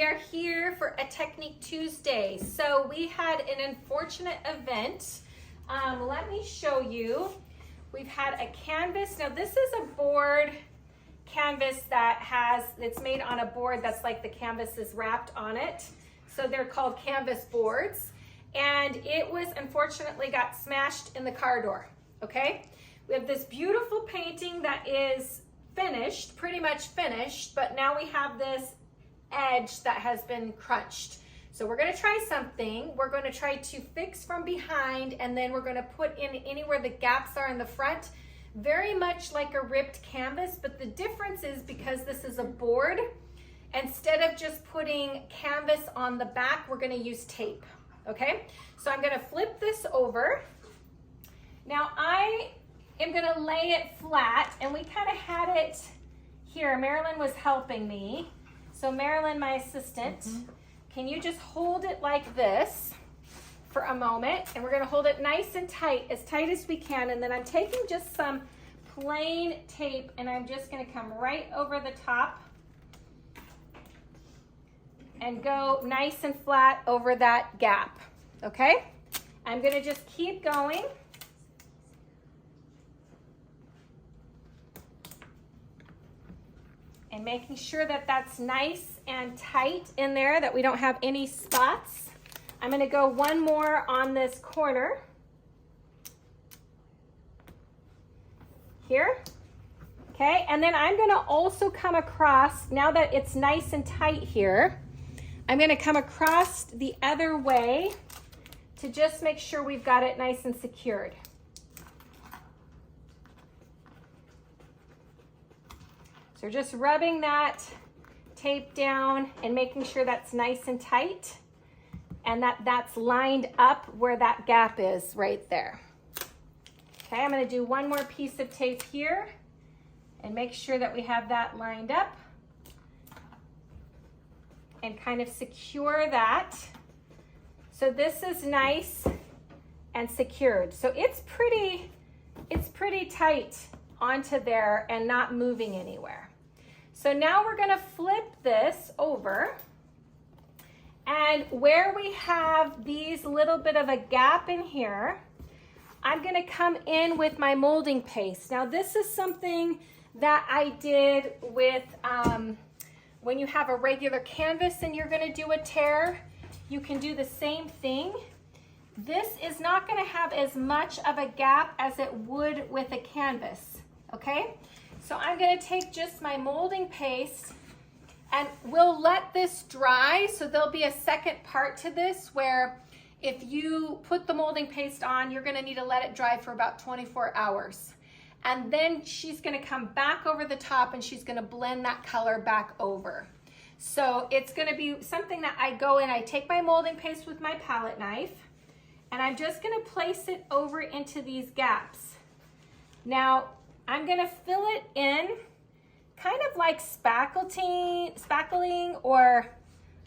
are here for a Technique Tuesday. So we had an unfortunate event. Let me show you. We've had a canvas. Now this is a board canvas it's made on a board that's like the canvas is wrapped on it. So they're called canvas boards. And it was unfortunately got smashed in the car door, okay? We have this beautiful painting that is finished, pretty much finished, but now we have this edge that has been crunched. So we're gonna try something. We're gonna try to fix from behind, and then we're gonna put in anywhere the gaps are in the front, very much like a ripped canvas, but the difference is because this is a board, instead of just putting canvas on the back, we're gonna use tape, okay? So I'm gonna flip this over. Now I am gonna lay it flat, and we kind of had it here. Marilyn was helping me. So Marilyn, my assistant, can you just hold it like this for a moment? And we're gonna hold it nice and tight as we can. And then I'm taking just some plain tape, and I'm just gonna come right over the top and go nice and flat over that gap, okay? I'm gonna just keep going. And making sure that that's nice and tight in there, that we don't have any spots. I'm gonna go one more on this corner. Here, okay? And then I'm gonna also come across, now that it's nice and tight here, I'm gonna come across the other way to just make sure we've got it nice and secured. So we're just rubbing that tape down and making sure that's nice and tight, and that's lined up where that gap is right there. Okay, I'm gonna do one more piece of tape here and make sure that we have that lined up and kind of secure that. So this is nice and secured. So it's pretty tight onto there and not moving anywhere. So now we're gonna flip this over, and where we have these little bit of a gap in here, I'm gonna come in with my molding paste. Now this is something that I did with, when you have a regular canvas and you're gonna do a tear, you can do the same thing. This is not gonna have as much of a gap as it would with a canvas, okay? So I'm gonna take just my molding paste, and we'll let this dry. So there'll be a second part to this where if you put the molding paste on, you're gonna need to let it dry for about 24 hours. And then she's gonna come back over the top and she's gonna blend that color back over. So it's gonna be something that I go in, I take my molding paste with my palette knife, and I'm just gonna place it over into these gaps. Now, I'm gonna fill it in kind of like spackling, or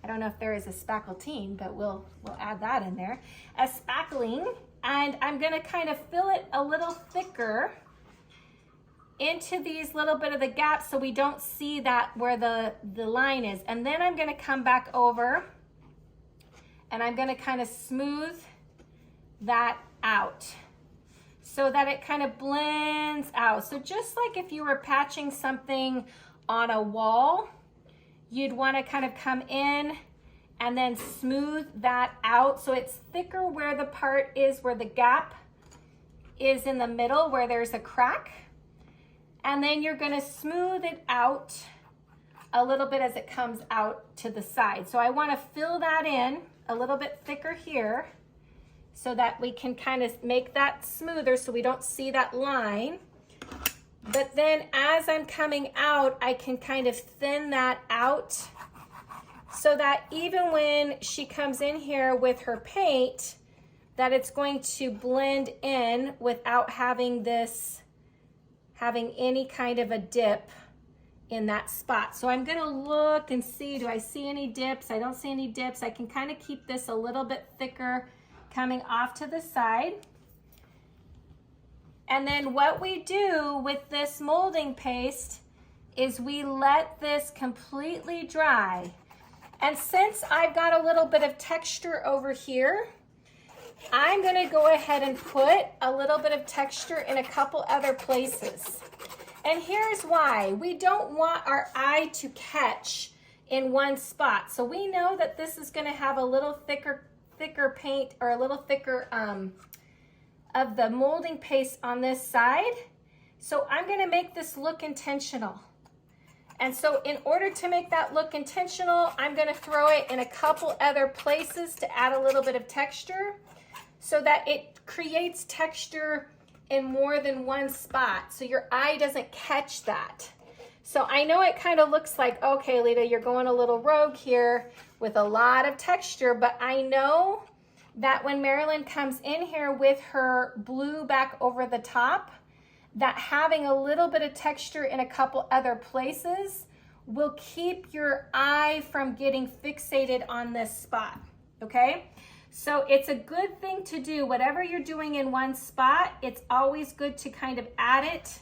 I don't know if there is a spackletine, but we'll add that in there, a spackling. And I'm gonna kind of fill it a little thicker into these little bit of the gaps so we don't see that where the line is. And then I'm gonna come back over and I'm gonna kind of smooth that out so that it kind of blends out. So just like if you were patching something on a wall, you'd wanna kind of come in and then smooth that out so it's thicker where the part is, where the gap is in the middle, where there's a crack. And then you're gonna smooth it out a little bit as it comes out to the side. So I wanna fill that in a little bit thicker here so that we can kind of make that smoother so we don't see that line. But then as I'm coming out, I can kind of thin that out so that even when she comes in here with her paint, that it's going to blend in without having any kind of a dip in that spot. So I'm gonna look and see, do I see any dips? I don't see any dips. I can kind of keep this a little bit thicker coming off to the side. And then what we do with this molding paste is we let this completely dry. And since I've got a little bit of texture over here, I'm gonna go ahead and put a little bit of texture in a couple other places. And here's why. We don't want our eye to catch in one spot. So we know that this is gonna have a little thicker paint, or a little thicker of the molding paste on this side. So I'm gonna make this look intentional. And so in order to make that look intentional, I'm gonna throw it in a couple other places to add a little bit of texture so that it creates texture in more than one spot, so your eye doesn't catch that. So I know it kind of looks like, okay, Lita, you're going a little rogue here with a lot of texture, but I know that when Marilyn comes in here with her blue back over the top, that having a little bit of texture in a couple other places will keep your eye from getting fixated on this spot, okay? So it's a good thing to do. Whatever you're doing in one spot, it's always good to kind of add it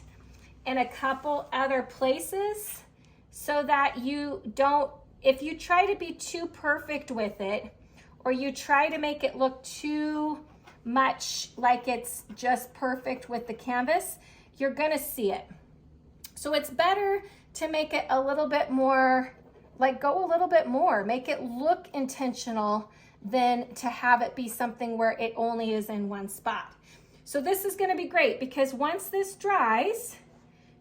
in a couple other places so that you don't, if you try to be too perfect with it, or you try to make it look too much like it's just perfect with the canvas, you're gonna see it. So it's better to make it a little bit more, like go a little bit more, make it look intentional than to have it be something where it only is in one spot. So this is gonna be great because once this dries,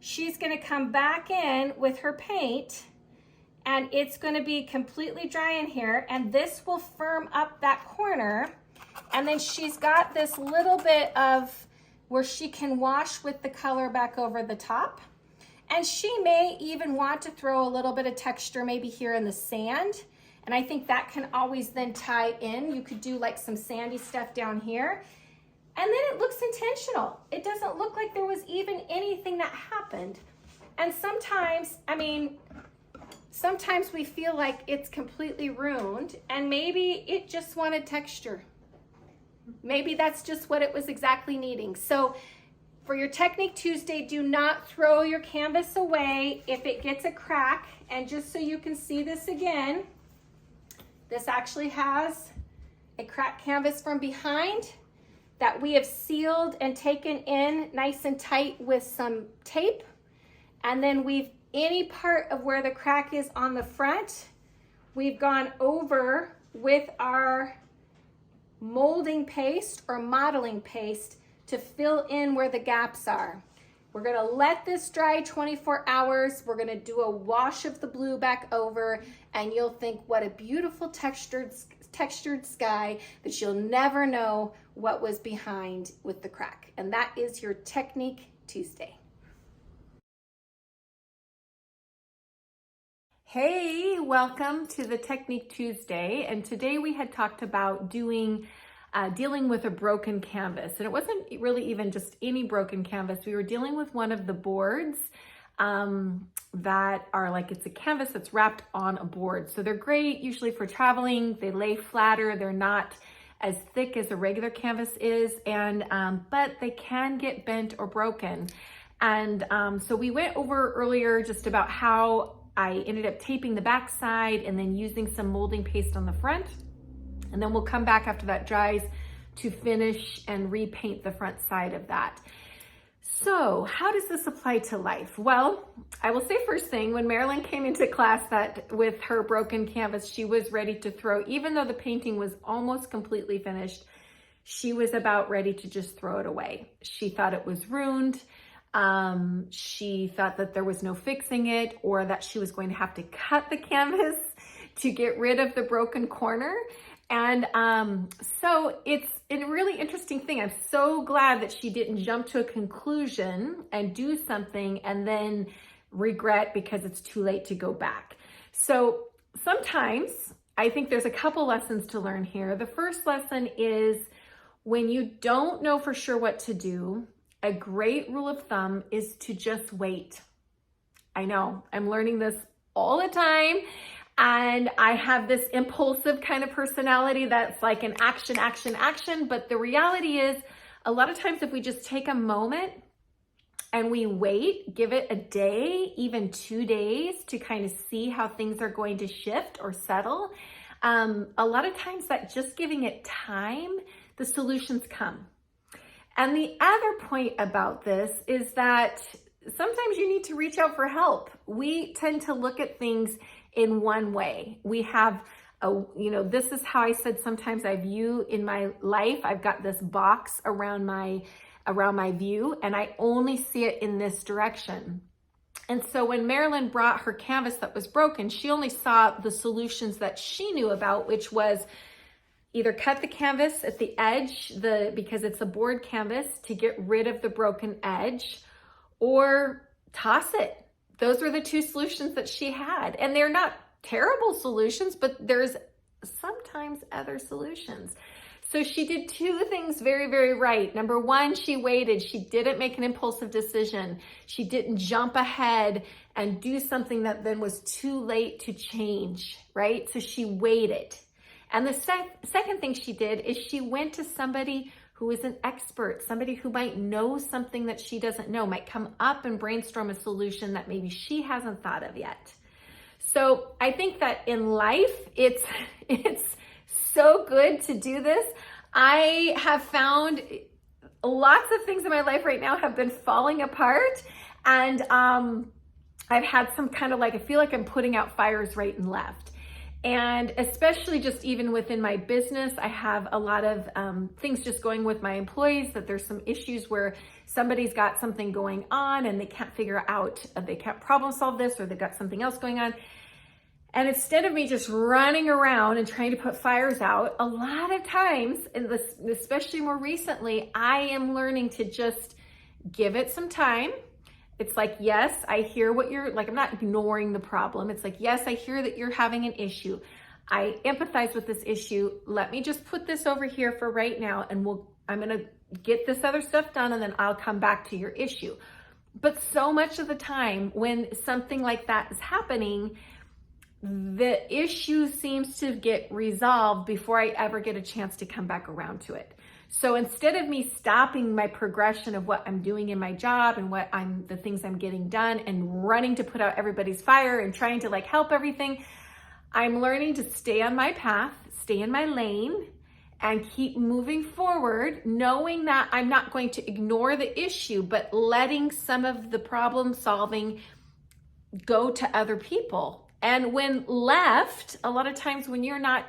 she's gonna come back in with her paint and it's gonna be completely dry in here, and this will firm up that corner. And then she's got this little bit of where she can wash with the color back over the top. And she may even want to throw a little bit of texture maybe here in the sand. And I think that can always then tie in. You could do like some sandy stuff down here. And then it looks intentional. It doesn't look like there was even anything that happened. And sometimes, I mean, sometimes we feel like it's completely ruined and maybe it just wanted texture. Maybe that's just what it was exactly needing. So for your Technique Tuesday, do not throw your canvas away if it gets a crack. And just so you can see this again, this actually has a cracked canvas from behind that we have sealed and taken in nice and tight with some tape. And then we've, any part of where the crack is on the front, we've gone over with our molding paste or modeling paste to fill in where the gaps are. We're gonna let this dry 24 hours. We're gonna do a wash of the blue back over, and you'll think, what a beautiful textured sky, that you'll never know what was behind with the crack. And that is your Technique Tuesday. Hey, welcome to the Technique Tuesday. And today we had talked about dealing with a broken canvas. And it wasn't really even just any broken canvas. We were dealing with one of the boards that are like, it's a canvas that's wrapped on a board. So they're great usually for traveling. They lay flatter. They're not as thick as a regular canvas is, and but they can get bent or broken. And so we went over earlier just about how I ended up taping the back side and then using some molding paste on the front. And then we'll come back after that dries to finish and repaint the front side of that. So how does this apply to life? Well, I will say first thing, when Marilyn came into class that with her broken canvas, she was ready to throw, even though the painting was almost completely finished, she was about ready to just throw it away. She thought it was ruined. She thought that there was no fixing it, or that she was going to have to cut the canvas to get rid of the broken corner. And so it's a really interesting thing. I'm so glad that she didn't jump to a conclusion and do something and then regret because it's too late to go back. So sometimes I think there's a couple lessons to learn here. The first lesson is when you don't know for sure what to do, a great rule of thumb is to just wait. I know, I'm learning this all the time. And I have this impulsive kind of personality that's like an action, action, action. But the reality is, a lot of times if we just take a moment and we wait, give it a day, even 2 days to kind of see how things are going to shift or settle, a lot of times that just giving it time, the solutions come. And the other point about this is that sometimes you need to reach out for help. We tend to look at things in one way. We have this is how I said sometimes I view in my life. I've got this box around my view, and I only see it in this direction. And so when Marilyn brought her canvas that was broken, she only saw the solutions that she knew about, which was either cut the canvas at the edge, because it's a board canvas, to get rid of the broken edge, or toss it. Those were the two solutions that she had. And they're not terrible solutions, but there's sometimes other solutions. So she did two things very, very right. Number one, she waited. She didn't make an impulsive decision. She didn't jump ahead and do something that then was too late to change, right? So she waited. And the second thing she did is she went to somebody who is an expert, somebody who might know something that she doesn't know, might come up and brainstorm a solution that maybe she hasn't thought of yet. So I think that in life, it's so good to do this. I have found lots of things in my life right now have been falling apart, and I've had some kind of I feel like I'm putting out fires right and left. And especially just even within my business, I have a lot of things just going with my employees, that there's some issues where somebody's got something going on and they can't figure out, they can't problem solve this, or they've got something else going on. And instead of me just running around and trying to put fires out, a lot of times, and especially more recently, I am learning to just give it some time. It's like, yes, I hear what you're, I'm not ignoring the problem. It's like, yes, I hear that you're having an issue. I empathize with this issue. Let me just put this over here for right now, and I'm gonna get this other stuff done, and then I'll come back to your issue. But so much of the time when something like that is happening, the issue seems to get resolved before I ever get a chance to come back around to it. So instead of me stopping my progression of what I'm doing in my job and the things I'm getting done and running to put out everybody's fire and trying to help everything, I'm learning to stay on my path, stay in my lane, and keep moving forward, knowing that I'm not going to ignore the issue, but letting some of the problem solving go to other people. And when left, a lot of times when you're not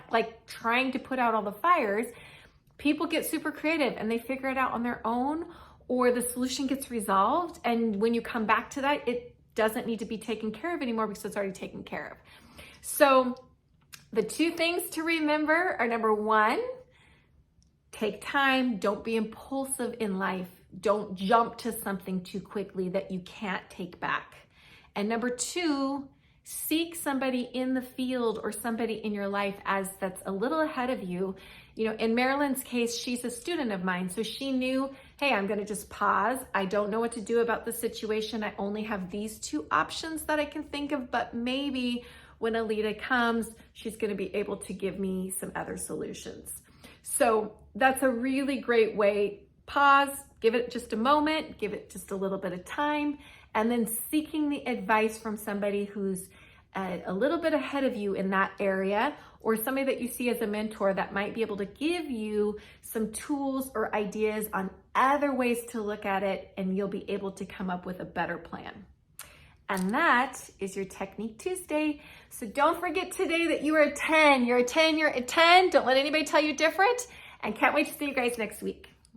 trying to put out all the fires, people get super creative and they figure it out on their own, or the solution gets resolved. And when you come back to that, it doesn't need to be taken care of anymore because it's already taken care of. So the two things to remember are, number one, take time. Don't be impulsive in life. Don't jump to something too quickly that you can't take back. And number two, seek somebody in the field or somebody in your life that's a little ahead of you. In Marilyn's case, she's a student of mine. So she knew, hey, I'm going to just pause. I don't know what to do about the situation. I only have these two options that I can think of, but maybe when Alita comes, she's going to be able to give me some other solutions. So that's a really great way. Pause, give it just a moment, give it just a little bit of time, and then seeking the advice from somebody who's a little bit ahead of you in that area, or somebody that you see as a mentor that might be able to give you some tools or ideas on other ways to look at it, and you'll be able to come up with a better plan. And that is your Technique Tuesday. So don't forget today that you are a 10. You're a 10, you're a 10. Don't let anybody tell you different. And can't wait to see you guys next week.